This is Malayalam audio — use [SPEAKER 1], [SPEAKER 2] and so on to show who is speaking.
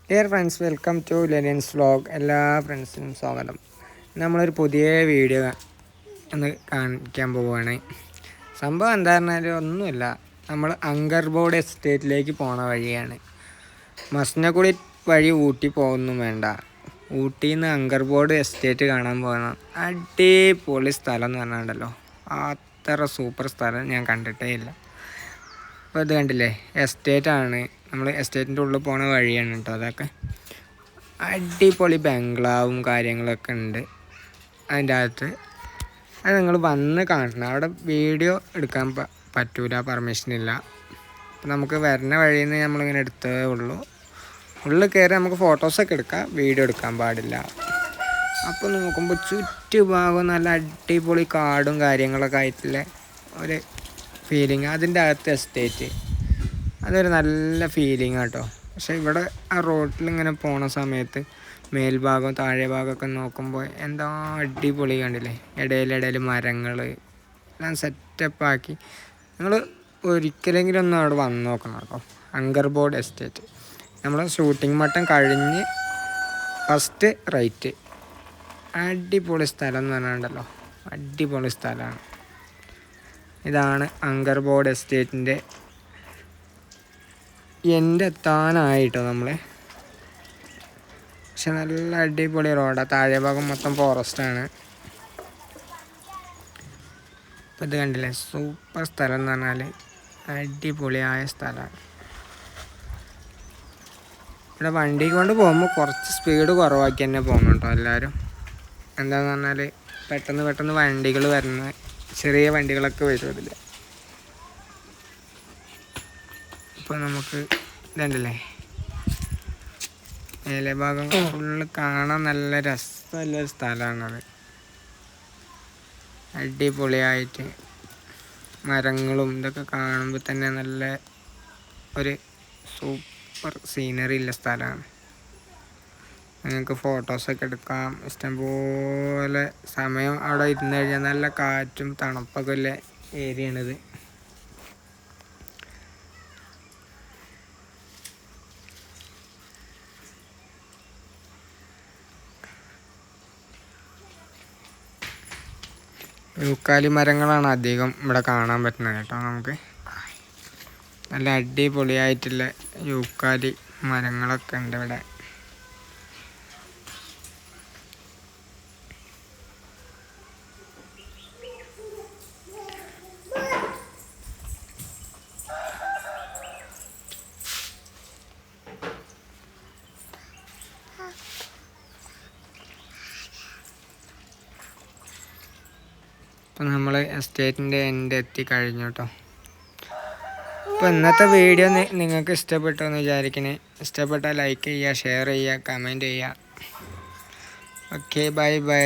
[SPEAKER 1] ഡിയർ ഫ്രണ്ട്സ്, വെൽക്കം ടു ലെനിയൻസ് വ്ലോഗ്. എല്ലാ ഫ്രണ്ട്സിനും സ്വാഗതം. നമ്മളൊരു പുതിയ വീഡിയോ ഒന്ന് കാണിക്കാൻ പോവുകയാണ്. സംഭവം എന്താ പറഞ്ഞാൽ ഒന്നുമില്ല, നമ്മൾ അങ്കർബോർഡ് എസ്റ്റേറ്റിലേക്ക് പോണ വഴിയാണ്. മസനഗുഡി വഴി ഊട്ടി പോകുന്നു വേണ്ട, ഊട്ടിയിൽ നിന്ന് അങ്കർബോർഡ് എസ്റ്റേറ്റ് കാണാൻ പോകണം. അടിപൊളി സ്ഥലം എന്ന് പറഞ്ഞാണ്ടല്ലോ, അത്ര സൂപ്പർ സ്ഥലം ഞാൻ കണ്ടിട്ടേ ഇല്ല. അപ്പോൾ ഇത് കണ്ടില്ലേ, എസ്റ്റേറ്റാണ്. നമ്മൾ എസ്റ്റേറ്റിൻ്റെ ഉള്ളിൽ പോണ വഴിയാണ് കേട്ടോ. അതൊക്കെ അടിപൊളി ബംഗ്ലാവും കാര്യങ്ങളൊക്കെ ഉണ്ട് അതിൻ്റെ അകത്ത്. അത് നിങ്ങൾ വന്ന് കാണണം. അവിടെ വീഡിയോ എടുക്കാൻ പറ്റൂല, പെർമിഷനില്ല. അപ്പം നമുക്ക് വരുന്ന വഴിയിൽ നിന്ന് നമ്മളിങ്ങനെ എടുത്തേ ഉള്ളൂ. ഉള്ളിൽ കയറി നമുക്ക് ഫോട്ടോസൊക്കെ എടുക്കാം, വീഡിയോ എടുക്കാൻ പാടില്ല. അപ്പോൾ നോക്കുമ്പോൾ ചുറ്റുഭാഗം നല്ല അടിപൊളി കാടും കാര്യങ്ങളൊക്കെ ആയിട്ടുള്ള ഒരു ഫീലിംഗ്. അതിൻ്റെ അകത്ത് എസ്റ്റേറ്റ്, അതൊരു നല്ല ഫീലിംഗ് കേട്ടോ. പക്ഷേ ഇവിടെ ആ റോഡിലിങ്ങനെ പോണ സമയത്ത് മേൽഭാഗം താഴെ ഭാഗമൊക്കെ നോക്കുമ്പോൾ എന്താ അടിപൊളി കണ്ടില്ലേ. ഇടയിലിടയിൽ മരങ്ങൾ എല്ലാം സെറ്റപ്പാക്കി. നിങ്ങൾ ഒരിക്കലെങ്കിലും ഒന്ന് അവിടെ വന്ന് നോക്കണം കേട്ടോ. അങ്കർബോർഡ് എസ്റ്റേറ്റ് നമ്മൾ ഷൂട്ടിംഗ് മട്ടം കഴിഞ്ഞ് ഫസ്റ്റ് റൈറ്റ്. അടിപൊളി സ്ഥലം എന്ന് പറഞ്ഞാണ്ടല്ലോ, അടിപൊളി സ്ഥലമാണ്. ഇതാണ് അങ്കർബോർഡ് എസ്റ്റേറ്റിൻ്റെ എത്താനായിട്ടോ നമ്മൾ. പക്ഷെ നല്ല അടിപൊളി റോഡാണ്. താഴെ ഭാഗം മൊത്തം ഫോറസ്റ്റാണ്. ഇപ്പം ഇത് കണ്ടില്ലേ, സൂപ്പർ സ്ഥലം എന്ന് പറഞ്ഞാൽ അടിപൊളിയായ സ്ഥലമാണ്. ഇവിടെ വണ്ടി കൊണ്ട് പോകുമ്പോൾ കുറച്ച് സ്പീഡ് കുറവാക്കി തന്നെ പോകണം കേട്ടോ എല്ലാവരും. എന്താണെന്ന് പറഞ്ഞാൽ പെട്ടെന്ന് വണ്ടികൾ വരുന്ന ചെറിയ വണ്ടികളൊക്കെ വരും അതിൽ. ഇപ്പോൾ നമുക്ക് ഇതുണ്ടല്ലേ, മേലെ ഭാഗം ഫുള്ള് കാണാൻ നല്ല രസമുള്ളൊരു സ്ഥലമാണത്. അടിപൊളിയായിട്ട് മരങ്ങളും ഇതൊക്കെ കാണുമ്പോൾ തന്നെ നല്ല ഒരു സൂപ്പർ സീനറി ഉള്ള സ്ഥലമാണ്. നിങ്ങൾക്ക് ഫോട്ടോസൊക്കെ എടുക്കാം, ഇഷ്ടംപോലെ സമയം അവിടെ ഇരുന്ന് കഴിഞ്ഞാൽ നല്ല കാറ്റും തണുപ്പൊക്കെ ഉള്ള ഏരിയയാണിത്. യൂക്കാലി മരങ്ങളാണ് അധികം ഇവിടെ കാണാൻ പറ്റുന്നത് കേട്ടോ. നമുക്ക് നല്ല അടിപൊളിയായിട്ടുള്ള യൂക്കാലി മരങ്ങളൊക്കെ ഉണ്ട് ഇവിടെ. അപ്പം നമ്മൾ എസ്റ്റേറ്റിൻ്റെ എത്തിക്കഴിഞ്ഞു കേട്ടോ. അപ്പോൾ ഇന്നത്തെ വീഡിയോ നിങ്ങൾക്ക് ഇഷ്ടപ്പെട്ടു എന്ന് വിചാരിക്കണേ. ഇഷ്ടപ്പെട്ടാൽ ലൈക്ക് ചെയ്യുക, ഷെയർ ചെയ്യുക, കമൻറ്റ് ചെയ്യുക. Okay, bye bye.